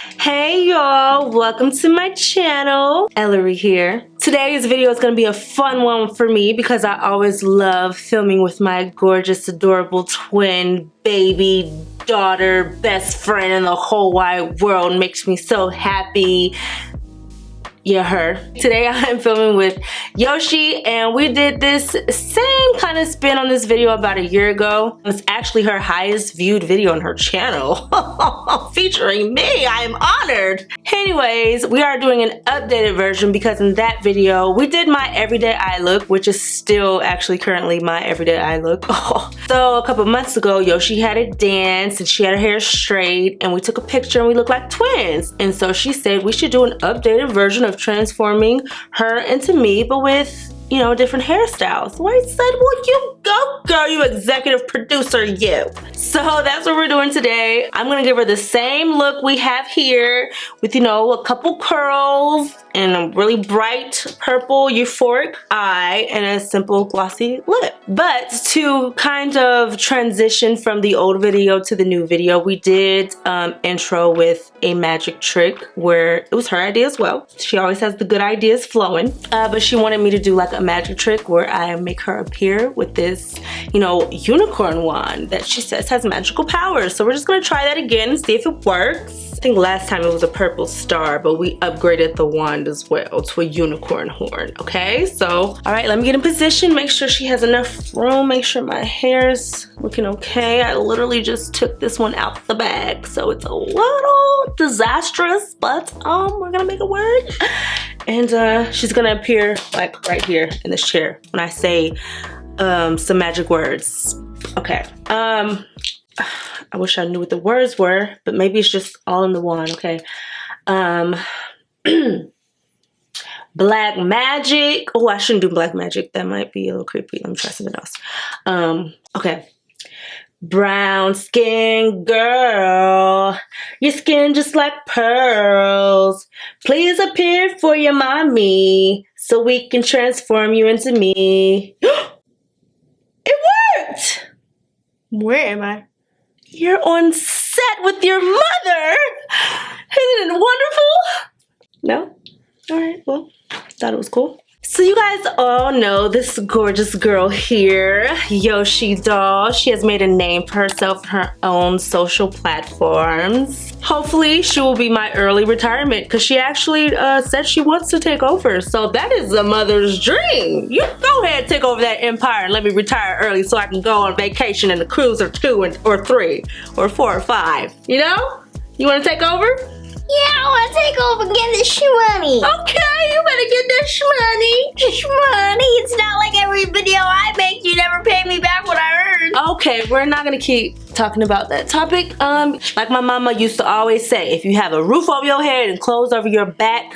Hey y'all, welcome to my channel. Ellarie here. Today's video is going to be a fun one for me because I always love filming with my gorgeous, adorable twin baby daughter, best friend in the whole wide world. Makes me so happy. Yeah, her. Today I'm filming with Yoshi and we did this same kind of spin on this video about a year ago. It's actually her highest viewed video on her channel. Featuring me. I am honored. Anyways, we are doing an updated version because in that video we did my everyday eye look, which is still actually currently my everyday eye look. So a couple months ago Yoshi had a dance and she had her hair straight and we took a picture and we looked like twins. And so she said we should do an updated version of transforming her into me, but with, you know, different hairstyles. So I said, well, you go, girl, you executive producer, you. So that's what we're doing today. I'm gonna give her the same look we have here with, you know, a couple curls and a really bright purple euphoric eye and a simple glossy lip. But to kind of transition from the old video to the new video, we did intro with a magic trick where it was her idea as well. She always has the good ideas flowing, but she wanted me to do like a magic trick where I make her appear with this, you know, unicorn wand that she says has magical powers. So we're just gonna try that again and see if it works. I think last time it was a purple star, but we upgraded the wand as well to a unicorn horn, okay? So, all right, let me get in position, make sure she has enough room, make sure my hair's looking okay. I literally just took this one out the bag, so it's a little disastrous, but we're gonna make it work. And she's gonna appear like right here in this chair when I say some magic words. Okay. I wish I knew what the words were, but maybe it's just all in the one, okay? Black magic. Oh, I shouldn't do black magic. That might be a little creepy. Let me try something else. Okay. Brown skin girl, your skin just like pearls. Please appear for your mommy so we can transform you into me. It worked! Where am I? You're on set with your mother! Isn't it wonderful? No? Alright, well, thought it was cool. So you guys all know this gorgeous girl here, Yoshidoll. She has made a name for herself on her own social platforms. Hopefully she will be my early retirement because she actually said she wants to take over. So that is a mother's dream. You go ahead and take over that empire and let me retire early so I can go on vacation in a cruise or 2 or 3 or 4 or 5. You know? You want to take over? Yeah, I want to take over and get this shmoney. Okay, you better get that shmoney. Shmoney, it's not like every video I make, you never pay me back what I earned. Okay, we're not gonna keep talking about that topic. Like my mama used to always say, if you have a roof over your head and clothes over your back,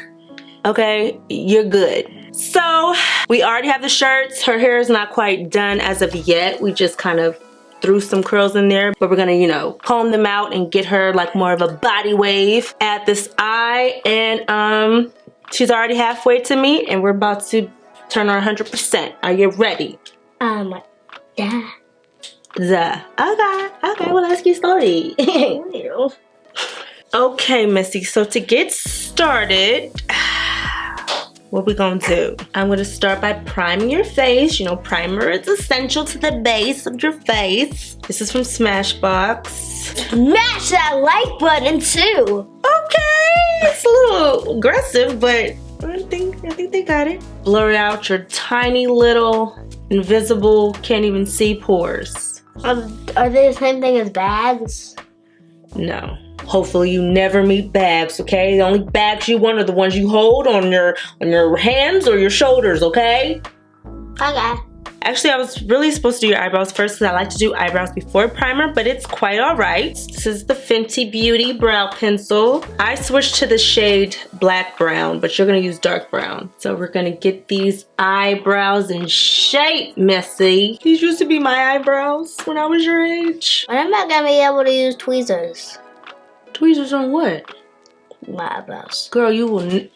okay, you're good. So, we already have the shirts. Her hair is not quite done as of yet. We just kind of threw some curls in there, but we're gonna, you know, comb them out and get her like more of a body wave at this eye. And she's already halfway to me and we're about to turn her 100%. Are you ready? Yeah. Okay, well, let's get started. Okay, Missy, so to get started, what we gonna do? I'm gonna start by priming your face. You know, primer is essential to the base of your face. This is from Smashbox. Smash that like button too. Okay, it's a little aggressive, but I think they got it. Blur out your tiny little invisible, can't even see pores. Are they the same thing as bags? No. Hopefully you never meet bags, okay? The only bags you want are the ones you hold on your hands or your shoulders, okay? Okay. Actually, I was really supposed to do your eyebrows first because I like to do eyebrows before primer, but it's quite all right. This is the Fenty Beauty brow pencil. I switched to the shade black brown, but you're gonna use dark brown. So we're gonna get these eyebrows in shape, Missy. These used to be my eyebrows when I was your age. When am I gonna be able to use tweezers? Tweezers on what? My eyebrows. Girl, you will.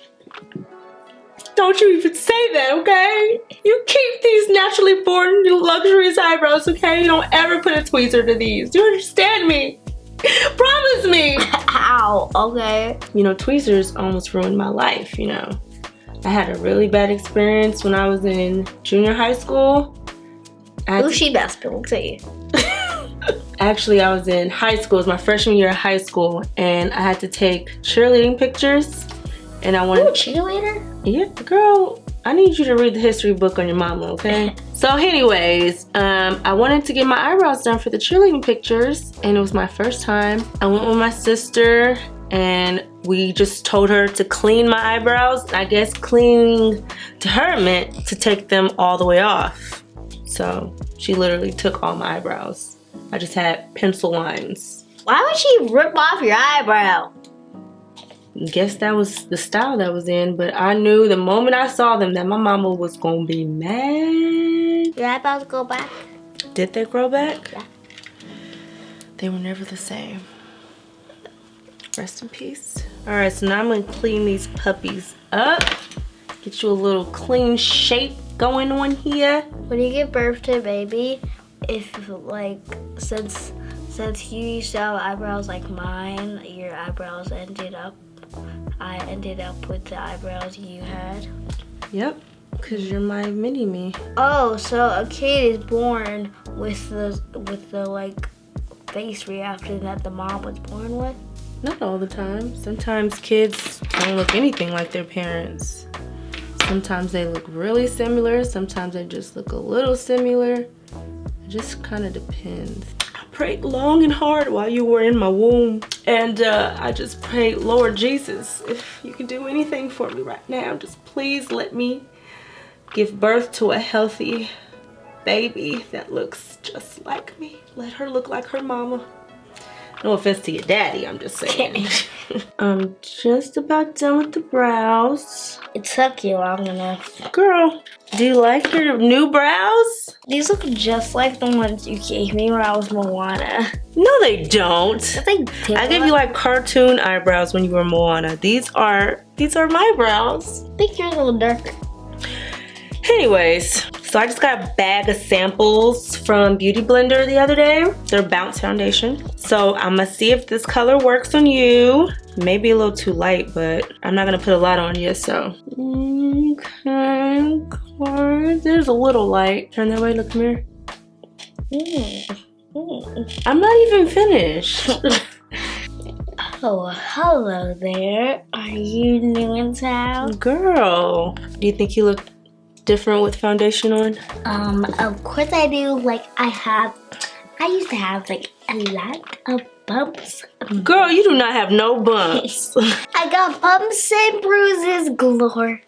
Don't you even say that, okay? You keep these naturally born luxurious eyebrows, okay? You don't ever put a tweezer to these. Do you understand me? Promise me. Ow, okay. You know, tweezers almost ruined my life, you know. I had a really bad experience when I was in junior high school. Who's she best people to you? Actually, I was in high school. It was my freshman year of high school, and I had to take cheerleading pictures. And I wanted. Ooh, cheerleader? Yeah, girl. I need you to read the history book on your mama, okay? So anyways, I wanted to get my eyebrows done for the cheerleading pictures, and it was my first time. I went with my sister, and we just told her to clean my eyebrows. I guess cleaning to her meant to take them all the way off. So she literally took all my eyebrows. I just had pencil lines. Why would she rip off your eyebrow? Guess that was the style that was in, but I knew the moment I saw them that my mama was gonna be mad. Your eyebrows go back? Did they grow back? Yeah. They were never the same. Rest in peace. All right, so now I'm gonna clean these puppies up. Get you a little clean shape going on here. When you give birth to a baby, if like since you used to have eyebrows like mine, your eyebrows I ended up with the eyebrows you had. Yep, because you're my mini-me. Oh, so a kid is born with the like face reaction that the mom was born with? Not all the time. Sometimes kids don't look anything like their parents. Sometimes they look really similar. Sometimes they just look a little similar. It just kind of depends. I prayed long and hard while you were in my womb. And I just prayed, Lord Jesus, if you can do anything for me right now, just please let me give birth to a healthy baby that looks just like me. Let her look like her mama. No offense to your daddy, I'm just saying. I'm just about done with the brows. It took you long enough. Girl, do you like your new brows? These look just like the ones you gave me when I was Moana. No, they don't. Yes, they do. I gave you like cartoon eyebrows when you were Moana. These are my brows. I think yours are a little darker. Anyways, so I just got a bag of samples from Beauty Blender the other day. They're Bounce Foundation. So I'm gonna see if this color works on you. Maybe a little too light, but I'm not gonna put a lot on you, so. Okay, there's a little light. Turn that way, look, come here. I'm not even finished. Oh, hello there. Are you new in town? Girl, do you think you look different with foundation on? Of course I do. Like I used to have like a lot of bumps. Girl, you do not have no bumps. I got bumps and bruises galore.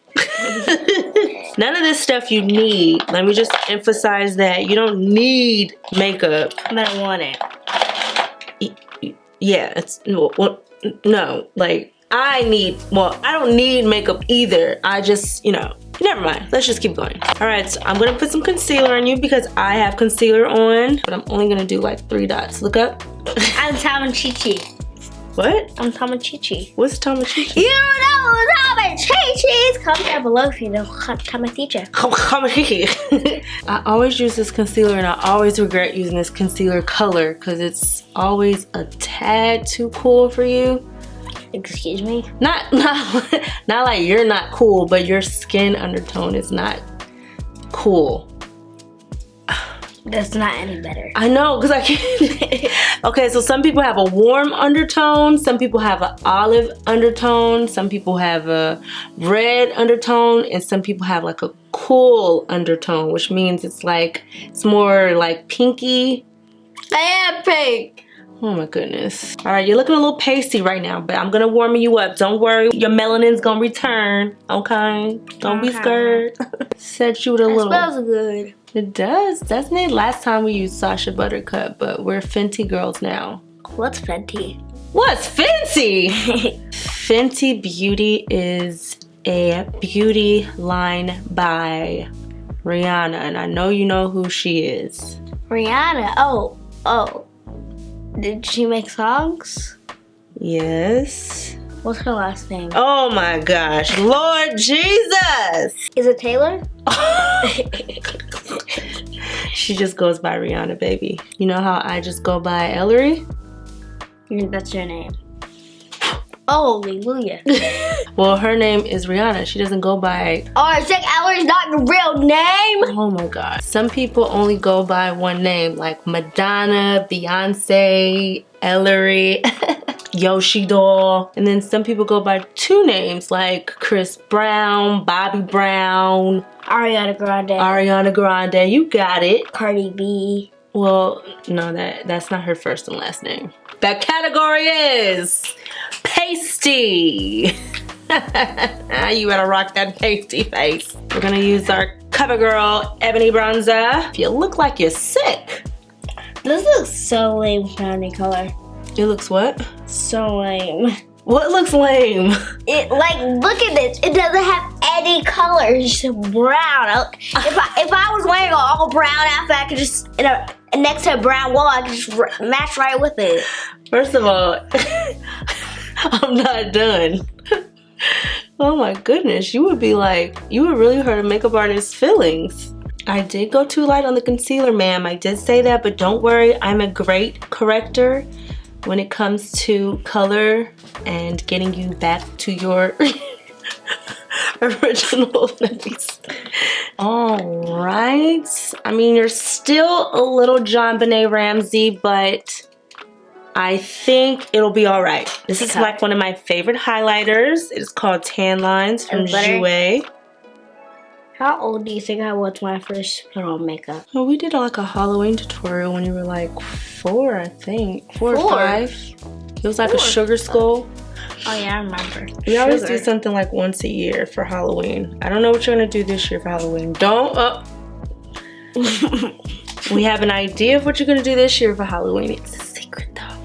None of this stuff you need. Let me just emphasize that you don't need makeup. But I want it. Yeah, it's no, like I don't need makeup either. I just, never mind. Let's just keep going. All right, so I'm gonna put some concealer on you because I have concealer on, but I'm only gonna do like 3 dots. Look up. I'm Tamachichi. What? I'm Tamachichi. What's Tamachichi? You know Tamachichis! Comment down below if you know Tamachichi. I always use this concealer and I always regret using this concealer color because it's always a tad too cool for you. Excuse me? Not like you're not cool, but your skin undertone is not cool. That's not any better. I know, because I can't. Okay, so some people have a warm undertone, some people have an olive undertone, some people have a red undertone, and some people have like a cool undertone, which means it's more like pinky. I am pink. Oh my goodness. All right, you're looking a little pasty right now, but I'm gonna warm you up. Don't worry, your melanin's gonna return, okay? Don't be scared. Set you with a little. It smells good. It does, doesn't it? Last time we used Sacha Buttercup, but we're Fenty girls now. What's Fenty? What's Fenty? Fenty Beauty is a beauty line by Rihanna, and I know you know who she is. Rihanna? Oh. Did she make songs? Yes. What's her last name? Oh my gosh, Lord Jesus! Is it Taylor? She just goes by Rihanna, baby. You know how I just go by Ellarie? That's your name. Oh, hallelujah. Well, her name is Rihanna. She doesn't go by... Oh, Sick Ellerie's not your real name? Oh my God. Some people only go by one name, like Madonna, Beyonce, Ellarie, Yoshidoll. And then some people go by two names, like Chris Brown, Bobby Brown, Ariana Grande. Ariana Grande. You got it. Cardi B. Well, no, that's not her first and last name. That category is pasty. You better rock that pasty face. We're gonna use our CoverGirl Ebony Bronzer. If you look like you're sick. This looks so lame for any color. It looks what? So lame. What looks lame? It, like, look at this. It doesn't have any color. It's just brown. If I was wearing an all brown outfit, I could just, next to a brown wall, I could just match right with it. First of all, I'm not done. Oh my goodness, you would really hurt a makeup artist's feelings. I did go too light on the concealer, ma'am. I did say that, but don't worry, I'm a great corrector when it comes to color and getting you back to your original face. All right. I mean, you're still a little John Benet Ramsey, but I think it'll be all right. This is like one of my favorite highlighters. It's called Tan Lines from Jouer. How old do you think I was when I first put on makeup? Oh, we did like a Halloween tutorial when you were like 4, I think. 4 or 5. It was like a sugar skull. Oh yeah, I remember. We always do something like once a year for Halloween. I don't know what you're gonna do this year for Halloween. We have an idea of what you're gonna do this year for Halloween. It's a secret though.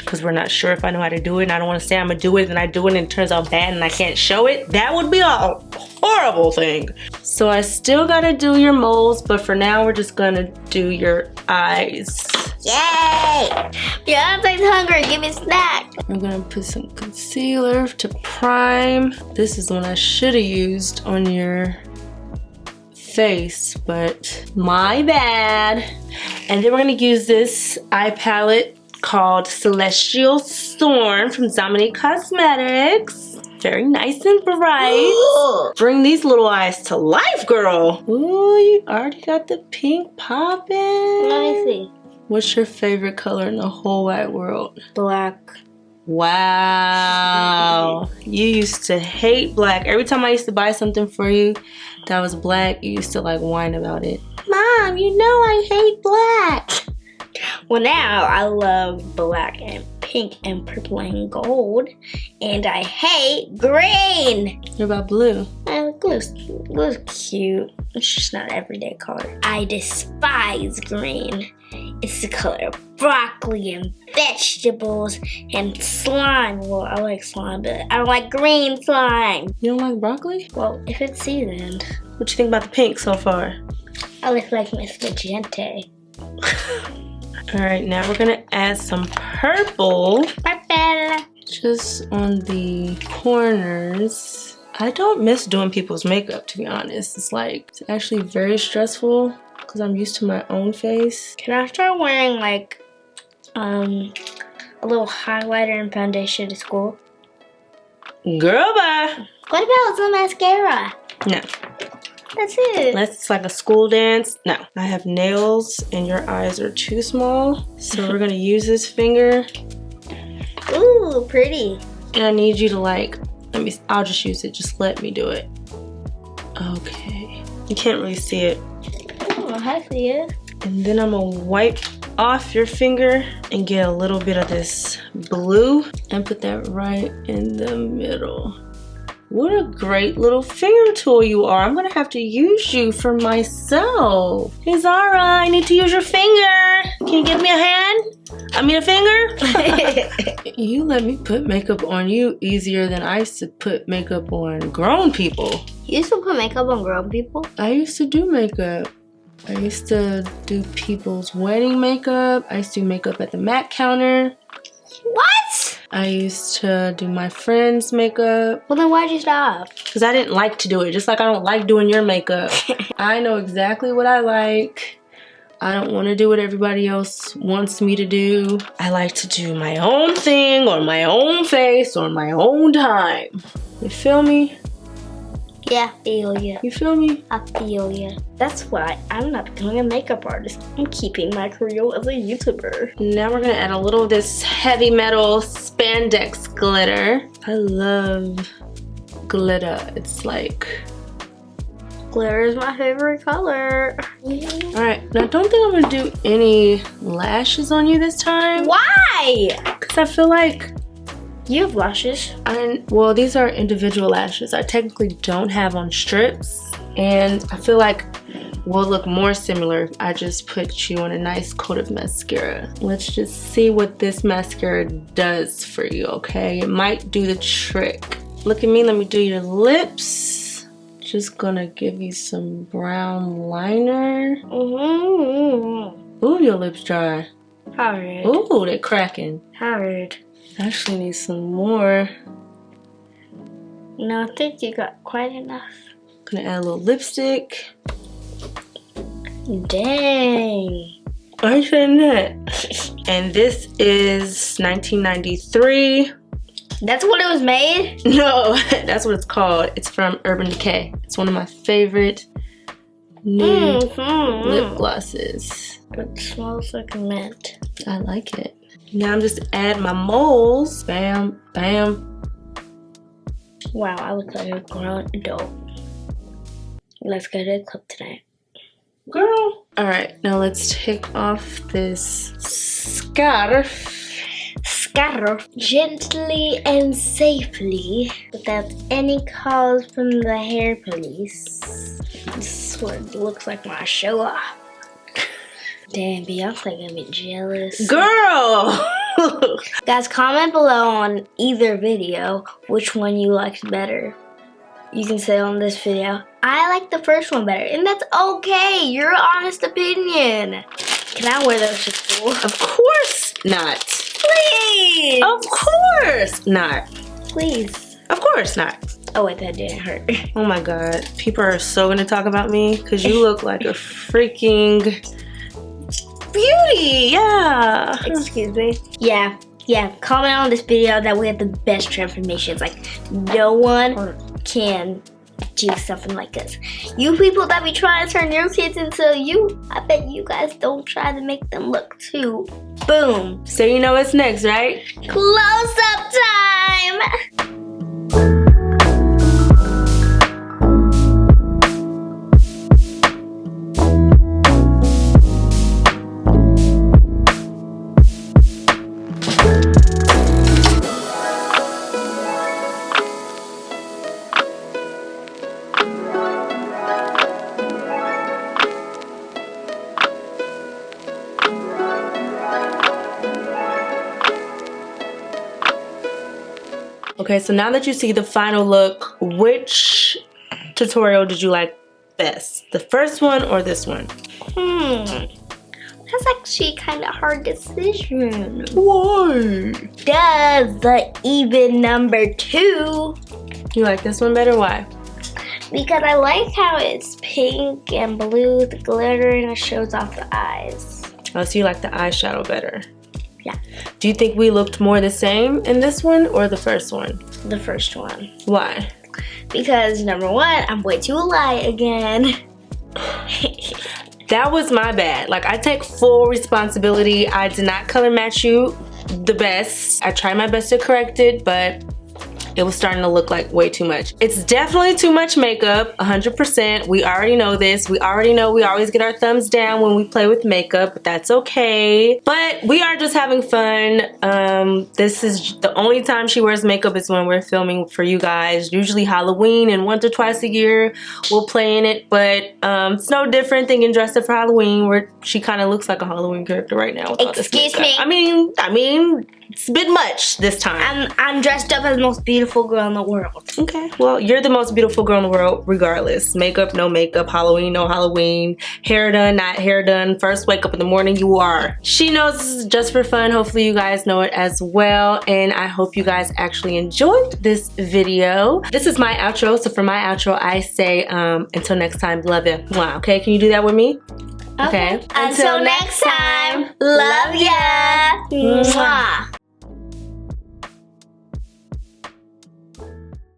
Because we're not sure if I know how to do it, and I don't want to say I'm gonna do it and I do it and it turns out bad and I can't show it. That would be a horrible thing. So I still gotta do your moles, but for now we're just gonna do your eyes. Yay! Beyonce's hungry, give me a snack. I'm gonna put some concealer to prime. This is the one I should have used on your face, but my bad. And then we're gonna use this eye palette called Celestial Storm from Dominique Cosmetics. Very nice and bright. Bring these little eyes to life, girl. Ooh, you already got the pink popping. Let me see. What's your favorite color in the whole wide world? Black. Wow. You used to hate black. Every time I used to buy something for you that was black, you used to like whine about it. Mom, you know I hate black. Well, now I love black and pink and purple and gold, and I hate green. What about blue? Blue's cute. It's just not an everyday color. I despise green. It's the color of broccoli and vegetables and slime. Well, I like slime, but I don't like green slime. You don't like broccoli? Well, if it's seasoned. What you think about the pink so far? I look like Miss Magenta. All right, now we're gonna add some purple. Purple. Just on the corners. I don't miss doing people's makeup, to be honest. It's actually very stressful because I'm used to my own face. Can I start wearing like a little highlighter and foundation to school? Girl, bye. What about some mascara? No. That's it. Unless it's like a school dance. No. I have nails and your eyes are too small. So we're gonna use this finger. Ooh, pretty. And I need you to I'll just use it. Just let me do it. Okay. You can't really see it. Oh, I see it. And then I'm gonna wipe off your finger and get a little bit of this blue and put that right in the middle. What a great little finger tool you are. I'm gonna have to use you for myself. Hey Zara, I need to use your finger. Can you give me a hand? I mean a finger? You let me put makeup on you easier than I used to put makeup on grown people. You used to put makeup on grown people? I used to do makeup. I used to do people's wedding makeup. I used to do makeup at the MAC counter. What? I used to do my friend's makeup. Well, then why'd you stop? Because I didn't like to do it, just like I don't like doing your makeup. I know exactly what I like, I don't want to do what everybody else wants me to do. I like to do my own thing on my own face on my own time. You feel me? Yeah, I feel ya. You feel me? I feel ya. That's why I'm not becoming a makeup artist. I'm keeping my career as a YouTuber. Now we're gonna add a little of this heavy metal spandex glitter. I love glitter. It's like... Glitter is my favorite color. Alright, now don't think I'm gonna do any lashes on you this time. Why? Because I feel like... You have lashes. Well, these are individual lashes. I technically don't have on strips. And I feel like we'll look more similar if I just put you on a nice coat of mascara. Let's just see what this mascara does for you, okay? It might do the trick. Look at me, let me do your lips. Just gonna give you some brown liner. Ooh, your lips dry. Hard. Ooh, they're cracking. Hard. Actually need some more. No, I think you got quite enough. Gonna add a little lipstick. Dang. Are you saying that? And this is 1993. That's what it was made? No, that's what it's called. It's from Urban Decay. It's one of my favorite nude lip glosses. It smells like mint. I like it. Now I'm just add my moles. Bam, bam. Wow, I look like a grown adult. Let's go to the club tonight. Girl. Alright, now let's take off this scarf. Scarf. Gently and safely, without any calls from the hair police. This is what it looks like when I show up. Damn, Beyonce gonna be jealous. Girl! Guys, comment below on either video which one you liked better. You can say on this video, I like the first one better, and that's okay. Your honest opinion. Can I wear those to school? Of course not. Please. Of course not. Please. Of course not. Oh wait, that didn't hurt. Oh my god. People are so gonna talk about me because you look like a freaking beauty. Yeah. Excuse me. Yeah. Comment on this video that we have the best transformations. Like, no one can do something like this. You people that be trying to turn your kids into you, I bet you guys don't try to make them look too. Boom. So you know what's next, right? Close up time. Okay, so now that you see the final look, which tutorial did you like best? The first one or this one? That's actually kind of hard decision. Why? Does the even number 2. You like this one better? Why? Because I like how it's pink and blue with the glitter and it shows off the eyes. Oh, so you like the eyeshadow better? Yeah. Do you think we looked more the same in this one or the first one? The first one. Why? Because number 1, I'm way too light again. That was my bad. Like, I take full responsibility. I did not color match you the best. I tried my best to correct it, but it was starting to look like way too much. It's definitely too much makeup, 100%. We already know this. We already know we always get our thumbs down when we play with makeup, but that's okay. But we are just having fun. This is the only time she wears makeup is when we're filming for you guys. Usually Halloween, and once or twice a year we'll play in it, but it's no different than getting dressed up for Halloween, where she kind of looks like a Halloween character right now with all this Excuse makeup. me. I mean, it's a bit much this time. I'm dressed up as the most beautiful girl in the world. Okay, well, you're the most beautiful girl in the world regardless. Makeup, no makeup, Halloween, no Halloween, hair done, not hair done, first wake up in the morning, you are. She knows this is just for fun. Hopefully you guys know it as well, and I hope you guys actually enjoyed this video. This is my outro, so for my outro I say until next time, love ya. Mwah. Okay, can you do that with me? Okay. Until next time, love ya. Mwah.